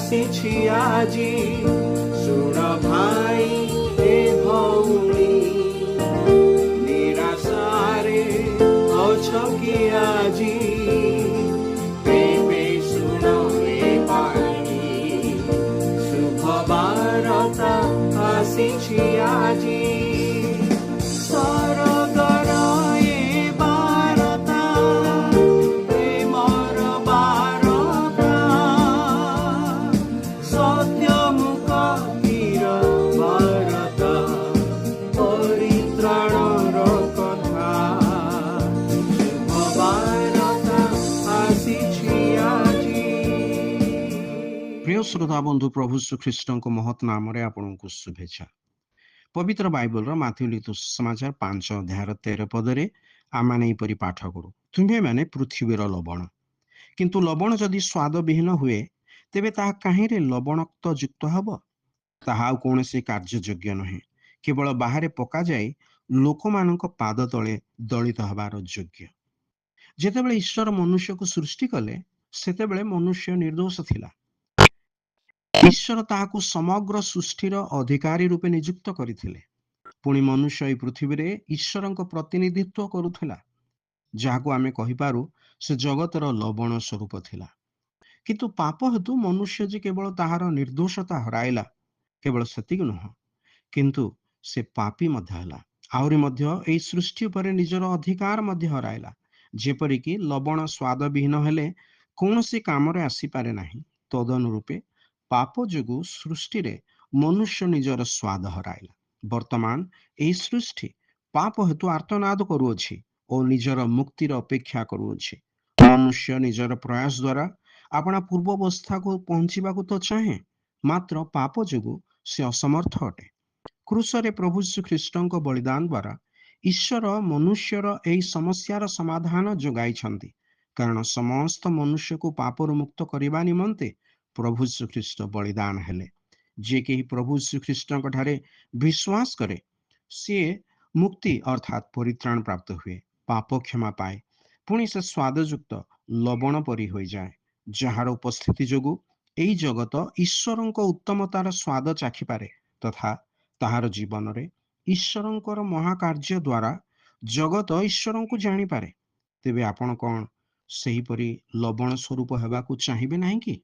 ଆସିଛି ଆଜି। ଶୁଣ ଭାଇ ଏ ଭଉଣୀ, ନିରାଶାରେ ଅଛ କି ଆଜି? ତେବେ ଶୁଣ ଏ ଭାଇ, ଶୁଭ ବାର୍ତ୍ତା ଆସିଛି ଆଜି। ସରଗର ଏ ବାର୍ତ୍ତା, ପ୍ରେମର ବାର୍ତ୍ତା, ସତ୍ୟ ମୁକ୍ତିର ବାର୍ତ୍ତା, ପରିତ୍ରାଣର କଥା। ଶୁଭ ବାର୍ତ୍ତା ଆସିଛି ଆଜି। প্রিয় শ্ରୋତା ବନ୍ଧୁ, ପ୍ରଭୁ ଶ୍ରୀଖ୍ରୀଷ୍ଟଙ୍କ ମହତ୍ ନାମରେ ଆପଣଙ୍କୁ ଶୁଭେଚ୍ଛା। ପବିତ୍ର ବାଇବଲର ମାଥିଉ ଲିଖିତ ସୁସମାଚାର 5 ଅଧ୍ୟାୟର 13 ପଦରେ ଆମମାନେ ଏପରି ପାଠ କରୁ, ତୁମ୍ଭେମାନେ ପୃଥିବୀର ଲବଣ। କିନ୍ତୁ ଲବଣ ଯଦି ସ୍ୱାଦବିହୀନ ହୁଏ, ତେବେ ତାହା କାହିଁରେ ଲବଣକ୍ତ ଯୁକ୍ତ ହେବ? ତାହା ଆଉ କୌଣସି କାର୍ଯ୍ୟଯୋଗ୍ୟ ନୁହେଁ, କେବଳ ବାହାରେ ପକାଯାଇ ଲୋକମାନଙ୍କ ପାଦ ତଳେ ଦଳିତ ହେବାର ଯୋଗ୍ୟ। ଯେତେବେଳେ ଈଶ୍ୱର ମନୁଷ୍ୟକୁ ସୃଷ୍ଟି କଲେ, ସେତେବେଳେ ମନୁଷ୍ୟ ନିର୍ଦ୍ଦୋଷ ଥିଲା। ଈଶ୍ୱର ତାହାକୁ ସମଗ୍ର ସୃଷ୍ଟିର ଅଧିକାରୀ ରୂପେ ନିଯୁକ୍ତ କରିଥିଲେ। ପୁଣି ମନୁଷ୍ୟ ଏହି ପୃଥିବୀରେ ଈଶ୍ୱରଙ୍କ ପ୍ରତିନିଧିତ୍ୱ କରୁଥିଲା, ଯାହାକୁ ଆମେ କହିପାରୁ ସେ ଜଗତର ଲବଣ ସ୍ୱରୂପ ଥିଲା। କିନ୍ତୁ ପାପ ହେତୁ ମନୁଷ୍ୟ ଯେ କେବଳ ତାହାର ନିର୍ଦ୍ଦୋଷତା ହରାଇଲା, କେବଳ ସେତିକି ନୁହଁ, କିନ୍ତୁ ସେ ପାପୀ ମଧ୍ୟ ହେଲା। ଆହୁରି ମଧ୍ୟ ଏହି ସୃଷ୍ଟି ଉପରେ ନିଜର ଅଧିକାର ମଧ୍ୟ ହରାଇଲା। ଯେପରିକି ଲବଣ ସ୍ୱାଦବିହୀନ ହେଲେ କୌଣସି କାମରେ ଆସିପାରେ ନାହିଁ, ତଦନୁରୂପେ ପାପ ଯୋଗୁଁ ସୃଷ୍ଟିରେ ମନୁଷ୍ୟ ନିଜର ସ୍ୱାଦ ହରାଇଲା। ବର୍ତ୍ତମାନ ଏହି ସୃଷ୍ଟି ପାପ ହେତୁ ଆର୍ତ୍ତନାଦ କରୁଅଛି ଓ ନିଜର ମୁକ୍ତିର ଅପେକ୍ଷା କରୁଅଛି। ମନୁଷ୍ୟ ନିଜର ପ୍ରୟାସ ଦ୍ୱାରା ଆପଣା ପୂର୍ବାବସ୍ଥାକୁ ପହଞ୍ଚିବାକୁ ତ ଚାହେଁ, ମାତ୍ର ପାପ ଯୋଗୁଁ ସେ ଅସମର୍ଥ ଅଟେ। କ୍ରୁଶରେ ପ୍ରଭୁ ଶ୍ରୀଖ୍ରୀଷ୍ଟଙ୍କ ବଳିଦାନ ଦ୍ୱାରା ଈଶ୍ୱର ମନୁଷ୍ୟର ଏହି ସମସ୍ୟାର ସମାଧାନ ଯୋଗାଇଛନ୍ତି, କାରଣ ସମସ୍ତ ମନୁଷ୍ୟକୁ ପାପରୁ ମୁକ୍ତ କରିବା ନିମନ୍ତେ ପ୍ରଭୁ ଶ୍ରୀଖ୍ରୀଷ୍ଟ ବଳିଦାନ ହେଲେ। ଯିଏ କେହି ପ୍ରଭୁ ଶ୍ରୀଖ୍ରୀଷ୍ଟଙ୍କ ଠାରେ ବିଶ୍ୱାସ କରେ, ସିଏ ମୁକ୍ତି ଅର୍ଥାତ୍ ପରିତ୍ରାଣ ପ୍ରାପ୍ତ ହୁଏ, ପାପ କ୍ଷମା ପାଏ, ପୁଣି ସେ ସ୍ୱାଦଯୁକ୍ତ ଲବଣ ପରି ହୋଇଯାଏ, ଯାହାର ଉପସ୍ଥିତି ଯୋଗୁଁ ଏହି ଜଗତ ଈଶ୍ୱରଙ୍କ ଉତ୍ତମତାର ସ୍ୱାଦ ଚାଖିପାରେ ତଥା ତାହାର ଜୀବନରେ ଈଶ୍ୱରଙ୍କର ମହାକାର୍ଯ୍ୟ ଦ୍ୱାରା ଜଗତ ଈଶ୍ୱରଙ୍କୁ ଜାଣିପାରେ। ତେବେ ଆପଣ କ'ଣ ସେହିପରି ଲବଣ ସ୍ୱରୂପ ହେବାକୁ ଚାହିଁବେ ନାହିଁ କି?